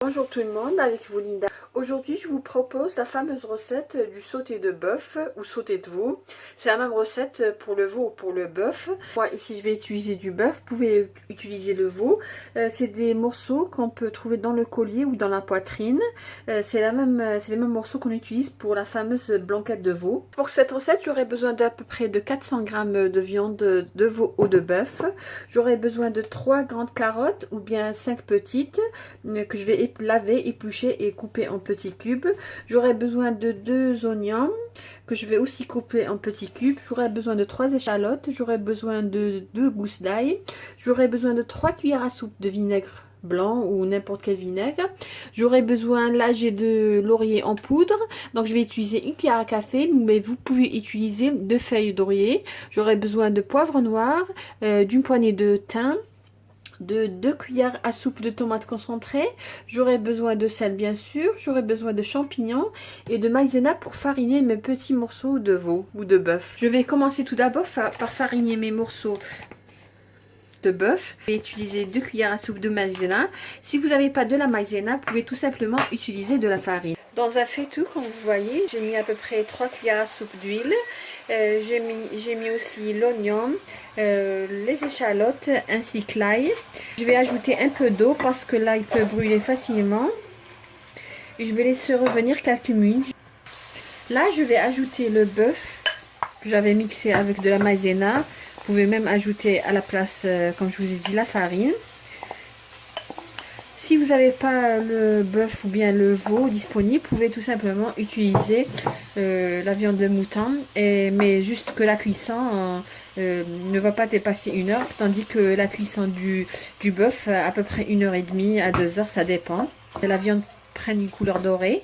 Bonjour tout le monde, avec vous Linda. Aujourd'hui je vous propose la fameuse recette du sauté de bœuf ou sauté de veau. C'est la même recette pour le veau ou pour le bœuf. Moi ici je vais utiliser du bœuf, vous pouvez utiliser le veau. C'est des morceaux qu'on peut trouver dans le collier ou dans la poitrine. C'est les mêmes morceaux qu'on utilise pour la fameuse blanquette de veau. Pour cette recette j'aurai besoin d'à peu près de 400 g de viande de veau ou de bœuf. J'aurai besoin de 3 grandes carottes ou bien 5 petites que je vais laver, éplucher et couper en petits cubes. J'aurai besoin de 2 oignons que je vais aussi couper en petits cubes. J'aurai besoin de 3 échalotes. J'aurai besoin de 2 gousses d'ail. J'aurai besoin de 3 cuillères à soupe de vinaigre blanc ou n'importe quel vinaigre. J'aurai besoin, là j'ai de laurier en poudre, donc je vais utiliser une cuillère à café, mais vous pouvez utiliser 2 feuilles d'oreiller. J'aurai besoin de poivre noir, d'une poignée de thym, de 2 cuillères à soupe de tomates concentrées. J'aurai besoin de sel bien sûr, j'aurai besoin de champignons et de maïzena pour fariner mes petits morceaux de veau ou de bœuf. Je vais commencer tout d'abord par fariner mes morceaux de bœuf. Je vais utiliser 2 cuillères à soupe de maïzena. Si vous n'avez pas de la maïzena, vous pouvez tout simplement utiliser de la farine. Dans un faitout, comme vous voyez, j'ai mis à peu près 3 cuillères à soupe d'huile. J'ai mis aussi l'oignon, les échalotes ainsi que l'ail. Je vais ajouter un peu d'eau parce que l'ail peut brûler facilement. Et je vais laisser revenir quelques minutes. Là, je vais ajouter le bœuf que j'avais mixé avec de la maïzena. Vous pouvez même ajouter à la place, comme je vous ai dit, la farine. Si vous n'avez pas le bœuf ou bien le veau disponible, vous pouvez tout simplement utiliser la viande de mouton, mais juste que la cuisson ne va pas dépasser 1 heure, tandis que la cuisson du bœuf, à peu près 1h30 à 2 heures, ça dépend. La viande prend une couleur dorée.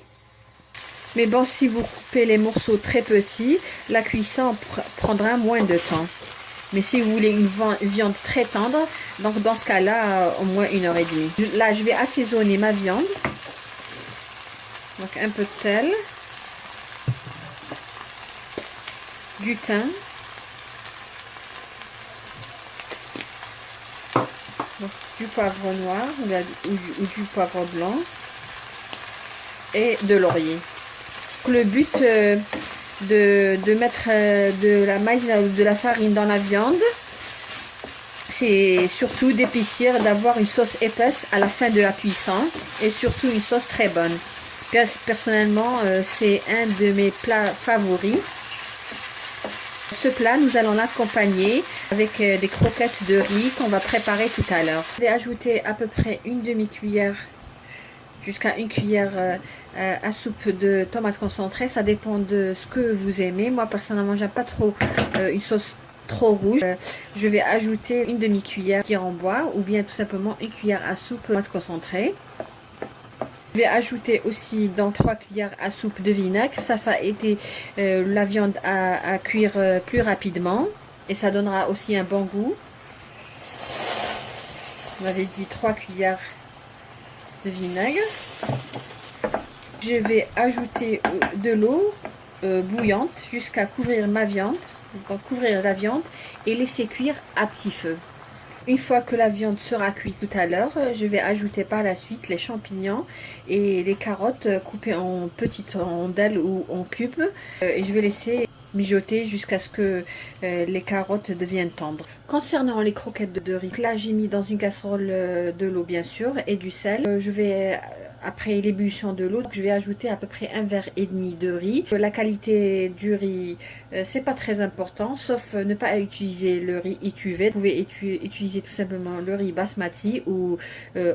Mais bon, si vous coupez les morceaux très petits, la cuisson prendra moins de temps. Mais si vous voulez une viande très tendre, donc dans ce cas-là, au moins 1h30. Là, je vais assaisonner ma viande. Donc un peu de sel, du thym, donc du poivre noir ou du poivre blanc et de laurier. Le but de mettre de la maïzena ou de la farine dans la viande, c'est surtout d'épaissir, d'avoir une sauce épaisse à la fin de la cuisson et surtout une sauce très bonne. Personnellement, c'est un de mes plats favoris. Ce plat, nous allons l'accompagner avec des croquettes de riz qu'on va préparer tout à l'heure. Je vais ajouter à peu près une demi-cuillère jusqu'à 1 cuillère à soupe de tomates concentrées. Ça dépend de ce que vous aimez. Moi personnellement j'aime pas trop une sauce trop rouge. Je vais ajouter une demi-cuillère en bois ou bien tout simplement 1 cuillère à soupe de tomates concentrées. Je vais ajouter aussi dans 3 cuillères à soupe de vinaigre. Ça va aider la viande à cuire plus rapidement et ça donnera aussi un bon goût. On avait dit 3 cuillères de vinaigre. Je vais ajouter de l'eau bouillante jusqu'à couvrir ma viande, donc couvrir la viande et laisser cuire à petit feu. Une fois que la viande sera cuite tout à l'heure, je vais ajouter par la suite les champignons et les carottes coupées en petites rondelles ou en cubes et je vais laisser mijoter jusqu'à ce que les carottes deviennent tendres. Concernant les croquettes de riz, là j'ai mis dans une casserole de l'eau bien sûr et du sel. Je vais, après l'ébullition de l'eau, je vais ajouter à peu près 1,5 verre de riz. La qualité du riz, c'est pas très important, sauf ne pas utiliser le riz étuvé. Vous pouvez utiliser tout simplement le riz basmati ou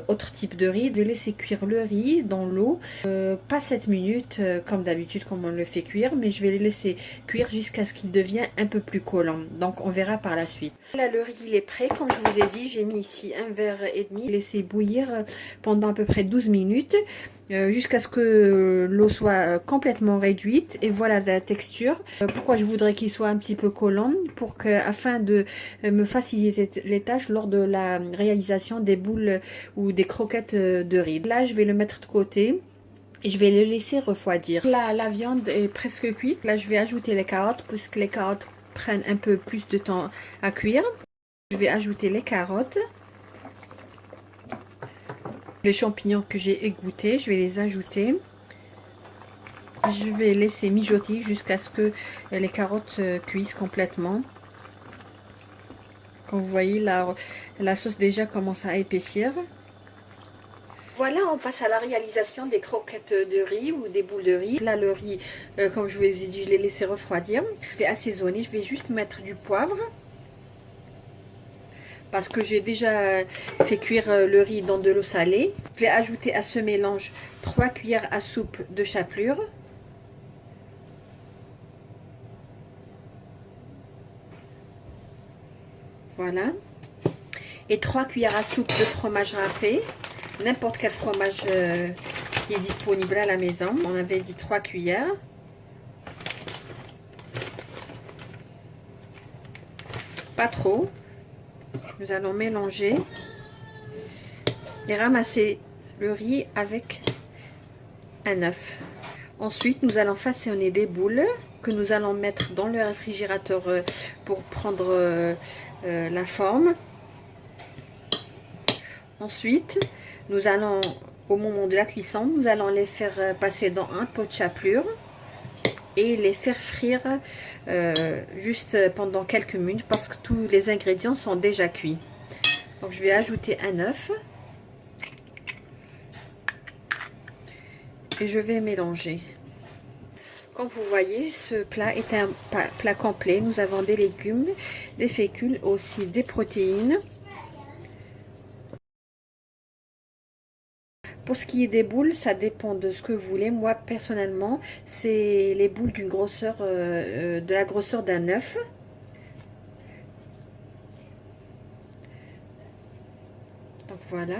autre type de riz. Je vais laisser cuire le riz dans l'eau, pas 7 minutes comme d'habitude, comme on le fait cuire, mais je vais le laisser cuire jusqu'à ce qu'il devienne un peu plus collant. Donc on verra par la suite. Là le riz il est prêt, comme je vous ai dit, j'ai mis ici 1,5 verre. Laisser bouillir pendant à peu près 12 minutes jusqu'à ce que l'eau soit complètement réduite. Et voilà la texture. Pourquoi je voudrais qu'il soit un petit peu collant, pour que, afin de me faciliter les tâches lors de la réalisation des boules ou des croquettes de riz. Là je vais le mettre de côté. Et je vais le laisser refroidir. Là, la viande est presque cuite. Là, je vais ajouter les carottes, puisque les carottes prennent un peu plus de temps à cuire. Je vais ajouter les carottes. Les champignons que j'ai égouttés, je vais les ajouter. Je vais laisser mijoter jusqu'à ce que les carottes cuisent complètement. Comme vous voyez, la sauce déjà commence à épaissir. Voilà, on passe à la réalisation des croquettes de riz ou des boules de riz. Là, le riz, comme je vous ai dit, je l'ai laissé refroidir. Je vais assaisonner, je vais juste mettre du poivre. Parce que j'ai déjà fait cuire le riz dans de l'eau salée. Je vais ajouter à ce mélange 3 cuillères à soupe de chapelure. Voilà. Et 3 cuillères à soupe de fromage râpé. N'importe quel fromage qui est disponible à la maison. On avait dit 3 cuillères. Pas trop. Nous allons mélanger et ramasser le riz avec un œuf. Ensuite, nous allons façonner des boules que nous allons mettre dans le réfrigérateur pour prendre la forme. Ensuite, nous allons, au moment de la cuisson, nous allons les faire passer dans un pot de chapelure et les faire frire juste pendant quelques minutes parce que tous les ingrédients sont déjà cuits. Donc, je vais ajouter un œuf et je vais mélanger. Comme vous voyez, ce plat est un plat complet. Nous avons des légumes, des fécules, aussi des protéines. Pour ce qui est des boules, ça dépend de ce que vous voulez. Moi, personnellement, c'est les boules d'une grosseur, de la grosseur d'un œuf. Donc voilà.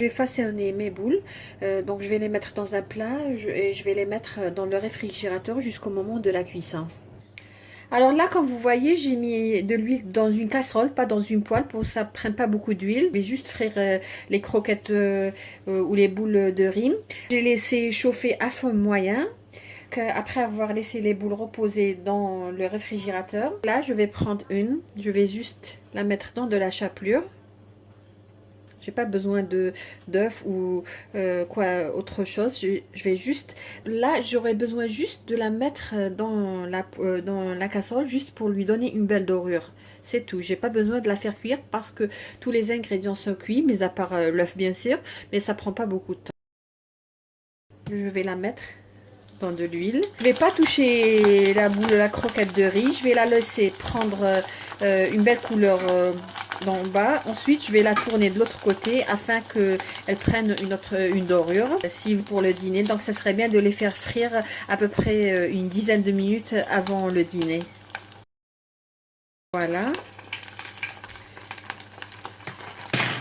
Je vais façonner mes boules. Donc je vais les mettre dans un plat et je vais les mettre dans le réfrigérateur jusqu'au moment de la cuisson. Alors là, comme vous voyez, j'ai mis de l'huile dans une casserole, pas dans une poêle, pour que ça ne prenne pas beaucoup d'huile. Je vais juste frire les croquettes ou les boules de riz. J'ai laissé chauffer à feu moyen. Après avoir laissé les boules reposer dans le réfrigérateur, là, je vais prendre une. Je vais juste la mettre dans de la chapelure. J'ai pas besoin d'œufs ou quoi autre chose. Je vais juste, là j'aurais besoin juste de la mettre dans la casserole juste pour lui donner une belle dorure. C'est tout. J'ai pas besoin de la faire cuire parce que tous les ingrédients sont cuits, mais à part l'œuf bien sûr, mais ça prend pas beaucoup de temps. Je vais la mettre dans de l'huile. Je vais pas toucher la boule, la croquette de riz. Je vais la laisser prendre une belle couleur d'en bas. Ensuite, je vais la tourner de l'autre côté afin qu'elle prenne une dorure. Si pour le dîner, donc ça serait bien de les faire frire à peu près une dizaine de minutes avant le dîner. Voilà.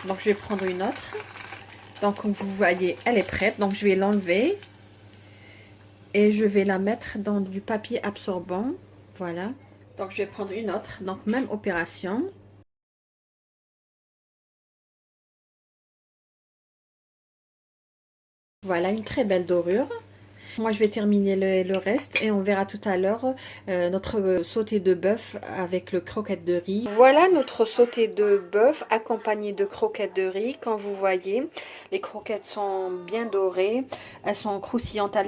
Donc je vais prendre une autre. Donc comme vous voyez, elle est prête. Donc je vais l'enlever. Et je vais la mettre dans du papier absorbant. Voilà. Donc je vais prendre une autre. Donc même opération. Voilà, une très belle dorure. Moi, je vais terminer le reste et on verra tout à l'heure notre sauté de bœuf avec le croquette de riz. Voilà notre sauté de bœuf accompagné de croquettes de riz. Comme vous voyez, les croquettes sont bien dorées. Elles sont croustillantes à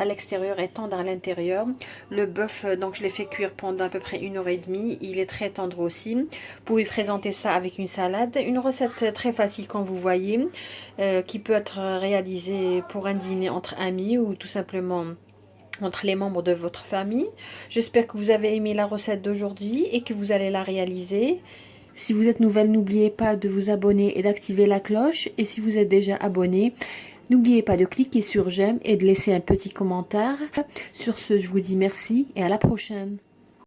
l'extérieur et tendres à l'intérieur. Le bœuf, donc je l'ai fait cuire pendant à peu près 1h30. Il est très tendre aussi. Vous pouvez présenter ça avec une salade. Une recette très facile, comme vous voyez, qui peut être réalisée pour un dîner entre amis ou tout simplement entre les membres de votre famille. J'espère que vous avez aimé la recette d'aujourd'hui et que vous allez la réaliser. Si vous êtes nouvelle, n'oubliez pas de vous abonner et d'activer la cloche. Et si vous êtes déjà abonné, n'oubliez pas de cliquer sur j'aime et de laisser un petit commentaire. Sur ce, je vous dis merci et à la prochaine.